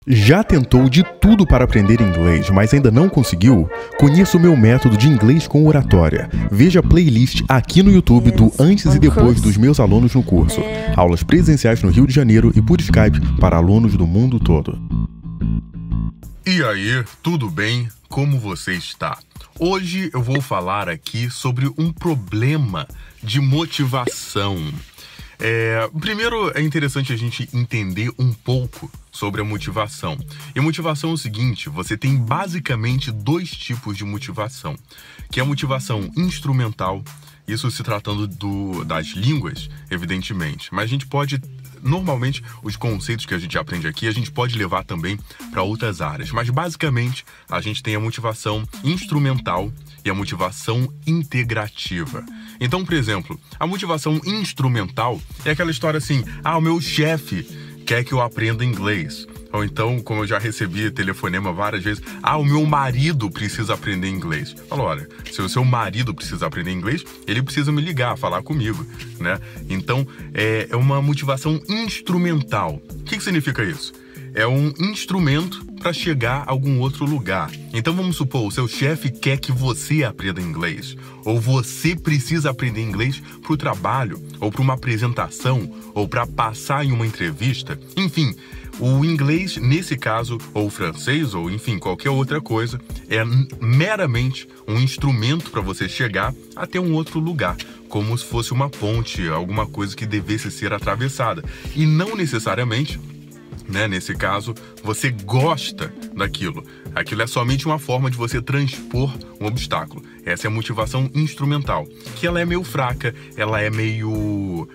Já tentou de tudo para aprender inglês, mas ainda não conseguiu? Conheça o meu método de inglês com oratória. Veja a playlist aqui no YouTube do antes e depois dos meus alunos no curso. Aulas presenciais no Rio de Janeiro e por Skype para alunos do mundo todo. E aí, tudo bem? Como você está? Hoje eu vou falar aqui sobre um problema de motivação. Primeiro é interessante a gente entender um pouco sobre a motivação. E a motivação é o seguinte, você tem basicamente dois tipos de motivação, que é a motivação instrumental, isso se tratando das línguas, evidentemente, mas a gente pode, normalmente, os conceitos que a gente aprende aqui, a gente pode levar também para outras áreas, mas basicamente a gente tem a motivação instrumental e a motivação integrativa. Então, por exemplo, a motivação instrumental é aquela história assim, o meu chefe quer que eu aprenda inglês. Ou então, como eu já recebi telefonema várias vezes, o meu marido precisa aprender inglês. Falo, olha, se o seu marido precisa aprender inglês, ele precisa me ligar, falar comigo, né? Então, é uma motivação instrumental. O que significa isso? É um instrumento para chegar a algum outro lugar. Então vamos supor, o seu chefe quer que você aprenda inglês, ou você precisa aprender inglês para o trabalho, ou para uma apresentação, ou para passar em uma entrevista. Enfim, o inglês, nesse caso, ou o francês, ou enfim, qualquer outra coisa, é meramente um instrumento para você chegar até um outro lugar, como se fosse uma ponte, alguma coisa que devesse ser atravessada. E não necessariamente, nesse caso, você gosta daquilo. Aquilo é somente uma forma de você transpor um obstáculo. Essa é a motivação instrumental, que ela é meio fraca, ela é meio,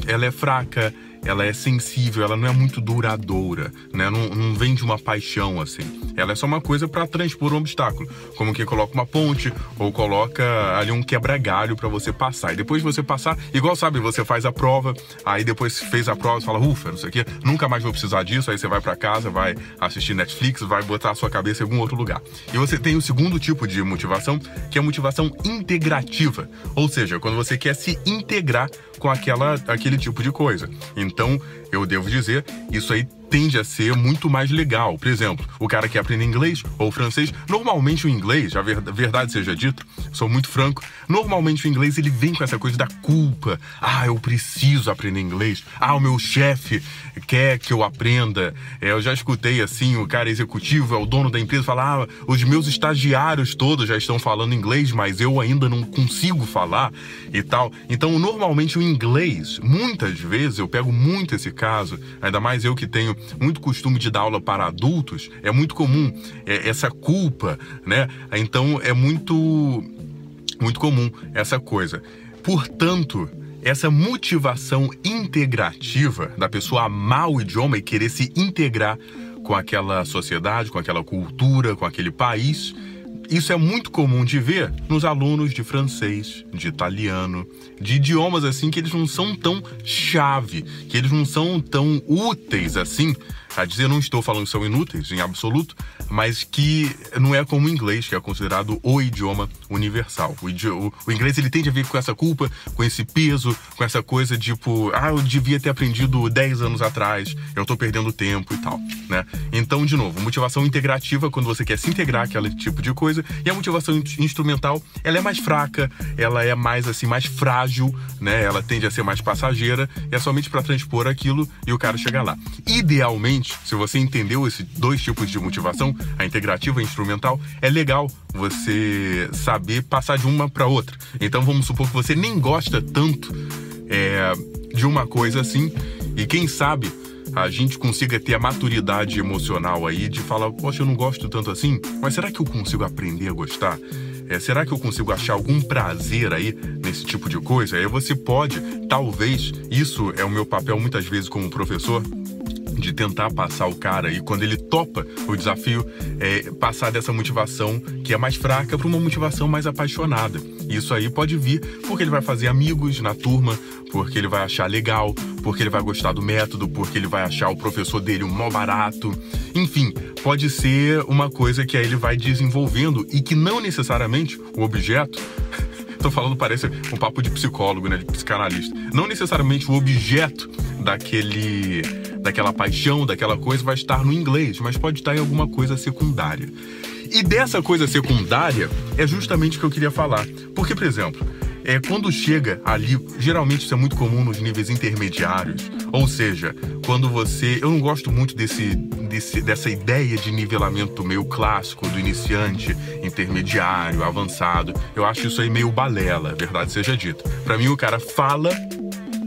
ela é fraca, ela é sensível, ela não é muito duradoura, né? Não vem de uma paixão, assim. Ela é só uma coisa para transpor um obstáculo, como quem coloca uma ponte ou coloca ali um quebra-galho para você passar. E depois de você passar, igual, sabe, você faz a prova, aí depois fez a prova, você fala, ufa, não sei o quê, nunca mais vou precisar disso, aí você vai para casa, vai assistir Netflix, vai botar a sua cabeça em algum outro lugar. E você tem o segundo tipo de motivação, que é a motivação integrativa, ou seja, quando você quer se integrar com aquele tipo de coisa. Então, eu devo dizer, isso aí tende a ser muito mais legal. Por exemplo, o cara que aprende inglês ou francês, normalmente o inglês, a verdade seja dita, sou muito franco, normalmente o inglês ele vem com essa coisa da culpa. Eu preciso aprender inglês. O meu chefe quer que eu aprenda. Eu já escutei assim, o cara executivo, é o dono da empresa, falar, os meus estagiários todos já estão falando inglês, mas eu ainda não consigo falar e tal. Então, normalmente o inglês, muitas vezes, eu pego muito esse caso, ainda mais eu que tenho muito costume de dar aula para adultos, é muito comum essa culpa, né? Então é muito comum essa coisa. Portanto, essa motivação integrativa da pessoa amar o idioma e querer se integrar com aquela sociedade, com aquela cultura, com aquele país, isso é muito comum de ver nos alunos de francês, de italiano, de idiomas assim que eles não são tão chave, que eles não são tão úteis assim. A dizer, não estou falando que são inúteis, em absoluto, mas que não é como o inglês, que é considerado o idioma universal. O inglês, ele tende a vir com essa culpa, com esse peso, com essa coisa tipo, eu devia ter aprendido 10 anos atrás, eu tô perdendo tempo e tal, né? Então, de novo, motivação integrativa, quando você quer se integrar àquele tipo de coisa, e a motivação instrumental, ela é mais fraca, ela é mais, assim, mais frágil, né? Ela tende a ser mais passageira, é somente para transpor aquilo e o cara chegar lá. Idealmente, se você entendeu esses dois tipos de motivação, a integrativa e a instrumental, é legal você saber passar de uma para outra. Então vamos supor que você nem gosta tanto de uma coisa assim, e quem sabe a gente consiga ter a maturidade emocional aí de falar, poxa, eu não gosto tanto assim, mas será que eu consigo aprender a gostar? Será que eu consigo achar algum prazer aí nesse tipo de coisa? Aí você pode, talvez, isso é o meu papel muitas vezes como professor, de tentar passar o cara e quando ele topa o desafio, passar dessa motivação que é mais fraca para uma motivação mais apaixonada. Isso aí pode vir porque ele vai fazer amigos na turma, porque ele vai achar legal, porque ele vai gostar do método, porque ele vai achar o professor dele um mó barato. Enfim, pode ser uma coisa que aí ele vai desenvolvendo e que não necessariamente o objeto tô falando, parece um papo de psicólogo, né, de psicanalista. Não necessariamente o objeto daquela paixão, daquela coisa, vai estar no inglês, mas pode estar em alguma coisa secundária. E dessa coisa secundária é justamente o que eu queria falar. Porque, por exemplo, quando chega ali, geralmente isso é muito comum nos níveis intermediários, ou seja, quando você... Eu não gosto muito dessa ideia de nivelamento meio clássico, do iniciante, intermediário, avançado. Eu acho isso aí meio balela, verdade seja dita. Pra mim, o cara fala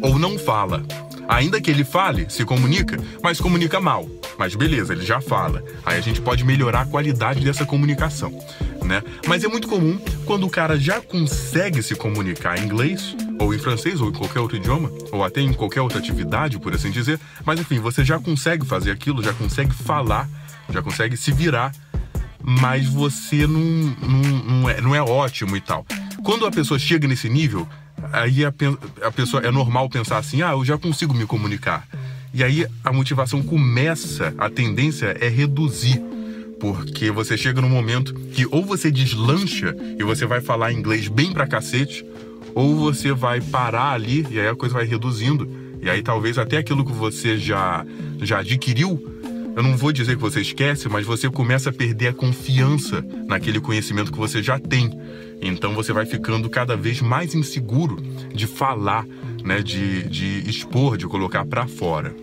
ou não fala. Ainda que ele fale, se comunica, mas comunica mal. Mas beleza, ele já fala. Aí a gente pode melhorar a qualidade dessa comunicação, né? Mas é muito comum quando o cara já consegue se comunicar em inglês, ou em francês, ou em qualquer outro idioma, ou até em qualquer outra atividade, por assim dizer. Mas enfim, você já consegue fazer aquilo, já consegue falar, já consegue se virar, mas você não é ótimo e tal. Quando a pessoa chega nesse nível, aí a pessoa é normal pensar assim, eu já consigo me comunicar. E aí a motivação começa, a tendência é reduzir. Porque você chega num momento que ou você deslancha e você vai falar inglês bem pra cacete, ou você vai parar ali e aí a coisa vai reduzindo. E aí talvez até aquilo que você já adquiriu, eu não vou dizer que você esquece, mas você começa a perder a confiança naquele conhecimento que você já tem. Então você vai ficando cada vez mais inseguro de falar, né, de expor, de colocar pra fora.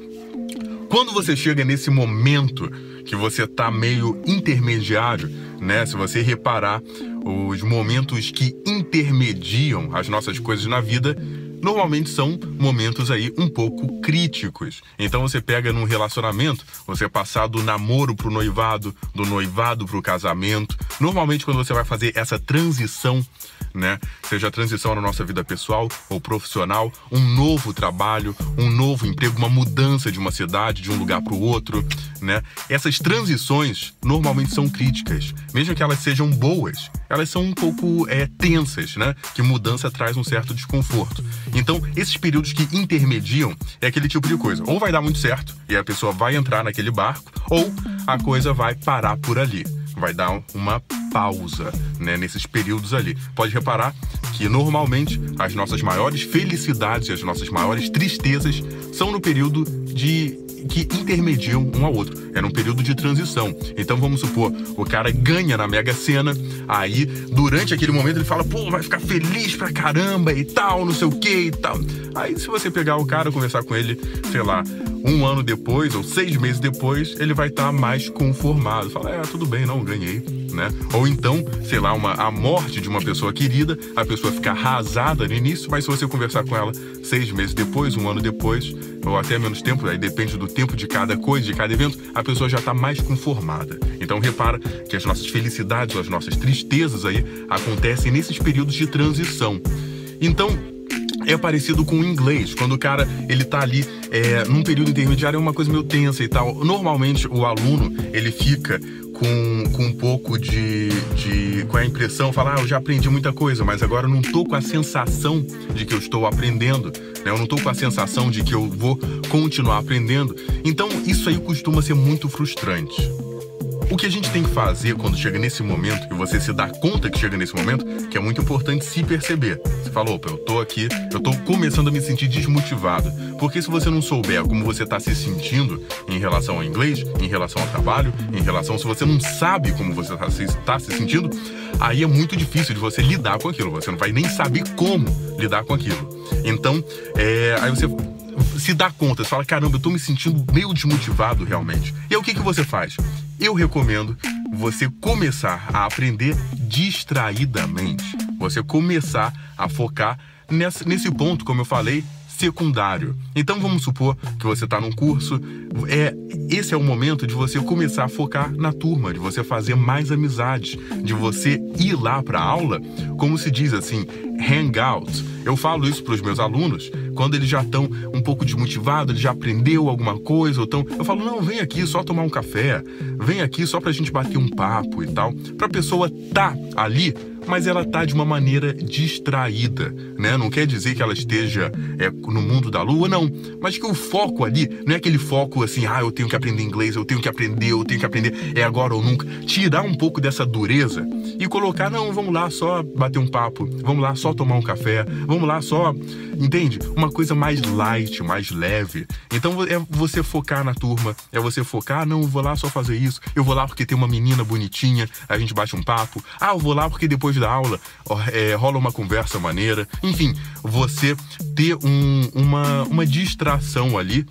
Quando você chega nesse momento que você tá meio intermediário, né? Se você reparar, os momentos que intermediam as nossas coisas na vida, normalmente são momentos aí um pouco críticos. Então você pega num relacionamento, você passar do namoro pro noivado, do noivado pro casamento. Normalmente quando você vai fazer essa transição, né, seja a transição na nossa vida pessoal ou profissional, um novo trabalho, um novo emprego, uma mudança de uma cidade, de um lugar para o outro, né? Essas transições normalmente são críticas, mesmo que elas sejam boas, elas são um pouco tensas, né? Que mudança traz um certo desconforto. Então, esses períodos que intermediam é aquele tipo de coisa. Ou vai dar muito certo e a pessoa vai entrar naquele barco, ou a coisa vai parar por ali. Vai dar uma pausa, né, nesses períodos ali. Pode reparar que normalmente as nossas maiores felicidades e as nossas maiores tristezas são no período que intermediam um ao outro. É num período de transição. Então vamos supor, o cara ganha na Mega Sena, aí durante aquele momento ele fala, pô, vai ficar feliz pra caramba e tal, não sei o que e tal. Aí se você pegar o cara, conversar com ele, sei lá, 1 ano depois ou 6 meses depois, ele vai estar mais conformado. Fala, tudo bem, não, ganhei, né? Ou então, sei lá, a morte de uma pessoa querida, a pessoa fica arrasada no início, mas se você conversar com ela 6 meses depois, 1 ano depois, ou até menos tempo, aí depende do tempo de cada coisa, de cada evento, a pessoa já está mais conformada. Então repara que as nossas felicidades ou as nossas tristezas aí acontecem nesses períodos de transição. Então, é parecido com o inglês, quando o cara, ele tá ali num período intermediário, é uma coisa meio tensa e tal. Normalmente o aluno, ele fica com um pouco com a impressão, fala, eu já aprendi muita coisa, mas agora eu não tô com a sensação de que eu estou aprendendo, né? Eu não tô com a sensação de que eu vou continuar aprendendo. Então isso aí costuma ser muito frustrante. O que a gente tem que fazer quando chega nesse momento, e você se dá conta que chega nesse momento, que é muito importante se perceber. Você fala, opa, eu tô aqui, eu tô começando a me sentir desmotivado. Porque se você não souber como você tá se sentindo em relação ao inglês, em relação ao trabalho, em relação, se você não sabe como você tá se sentindo, aí é muito difícil de você lidar com aquilo. Você não vai nem saber como lidar com aquilo. Então, aí você se dá conta, você fala, caramba, eu tô me sentindo meio desmotivado realmente. E aí o que você faz? Eu recomendo você começar a aprender distraidamente. Você começar a focar nesse ponto, como eu falei, secundário. Então vamos supor que você está num curso, esse é o momento de você começar a focar na turma, de você fazer mais amizades, de você ir lá para a aula, como se diz assim, hangout. Eu falo isso para os meus alunos, quando eles já estão um pouco desmotivados, eles já aprendeu alguma coisa, ou tão, eu falo, não, vem aqui só tomar um café, vem aqui só pra gente bater um papo e tal, pra pessoa tá ali mas ela tá de uma maneira distraída, né? Não quer dizer que ela esteja no mundo da lua, não. Mas que o foco ali não é aquele foco assim, eu tenho que aprender inglês, eu tenho que aprender, é agora ou nunca. Tirar um pouco dessa dureza e colocar, não, vamos lá só bater um papo, vamos lá só tomar um café, vamos lá só, entende? Uma coisa mais light, mais leve. Então é você focar na turma, é você focar, não, eu vou lá só fazer isso, eu vou lá porque tem uma menina bonitinha, a gente bate um papo, eu vou lá porque depois da aula rola uma conversa maneira. Enfim, você ter uma distração ali.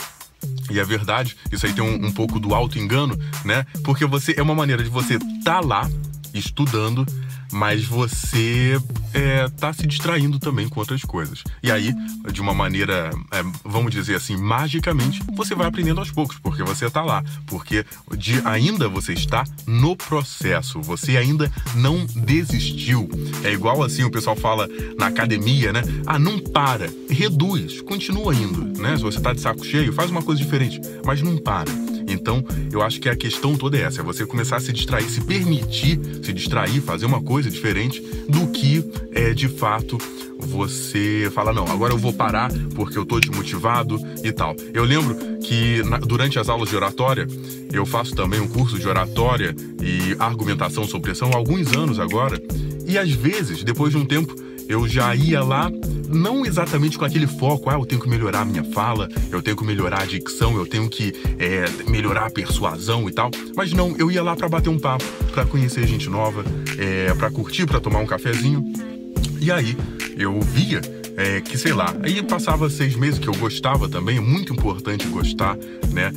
E é verdade, isso aí tem um pouco do auto-engano, né? Porque é uma maneira de você tá lá estudando, mas você tá se distraindo também com outras coisas. E aí, de uma maneira, vamos dizer assim, magicamente, você vai aprendendo aos poucos, porque você tá lá. Porque ainda você está no processo, você ainda não desistiu. É igual assim, o pessoal fala na academia, né? Não para, reduz, continua indo, né? Se você tá de saco cheio, faz uma coisa diferente, mas não para. Então, eu acho que a questão toda é essa, é você começar a se distrair, se permitir se distrair, fazer uma coisa diferente do que, de fato, você fala, não, agora eu vou parar porque eu tô desmotivado e tal. Eu lembro que durante as aulas de oratória, eu faço também um curso de oratória e argumentação sob pressão há alguns anos agora, e às vezes, depois de um tempo, eu já ia lá, não exatamente com aquele foco, eu tenho que melhorar a minha fala, eu tenho que melhorar a dicção, eu tenho que melhorar a persuasão e tal. Mas não, eu ia lá pra bater um papo, pra conhecer gente nova, pra curtir, pra tomar um cafezinho. E aí, eu via que, sei lá, aí passava 6 meses que eu gostava também, é muito importante gostar, né?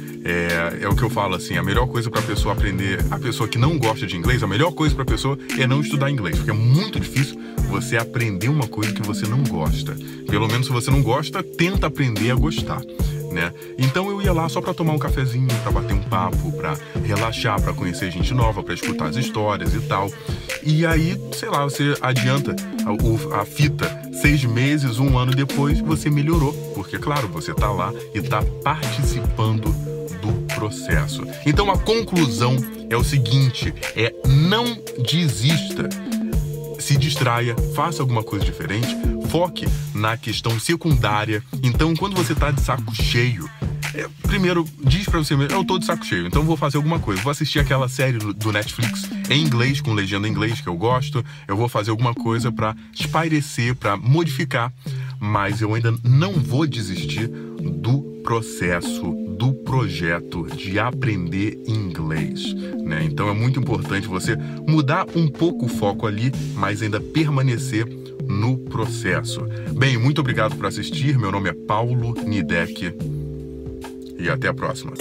É o que eu falo assim, a melhor coisa pra pessoa aprender, a pessoa que não gosta de inglês, a melhor coisa pra pessoa é não estudar inglês, porque é muito difícil você aprender uma coisa que você não gosta. Pelo menos se você não gosta, tenta aprender a gostar, né? Então eu ia lá só pra tomar um cafezinho, pra bater um papo, pra relaxar, pra conhecer gente nova, pra escutar as histórias e tal. E aí, sei lá, você adianta a fita 6 meses, 1 ano depois, você melhorou. Porque, claro, você tá lá e tá participando do processo. Então a conclusão é o seguinte, não desista. Se distraia, faça alguma coisa diferente, foque na questão secundária. Então, quando você tá de saco cheio, primeiro, diz pra você mesmo, eu tô de saco cheio, então vou fazer alguma coisa. Vou assistir aquela série do Netflix em inglês, com legenda em inglês, que eu gosto. Eu vou fazer alguma coisa pra espairecer, pra modificar. Mas eu ainda não vou desistir do processo, do projeto de aprender inglês, né? Então é muito importante você mudar um pouco o foco ali, mas ainda permanecer no processo. Bem, muito obrigado por assistir. Meu nome é Paulo Nidec e até a próxima.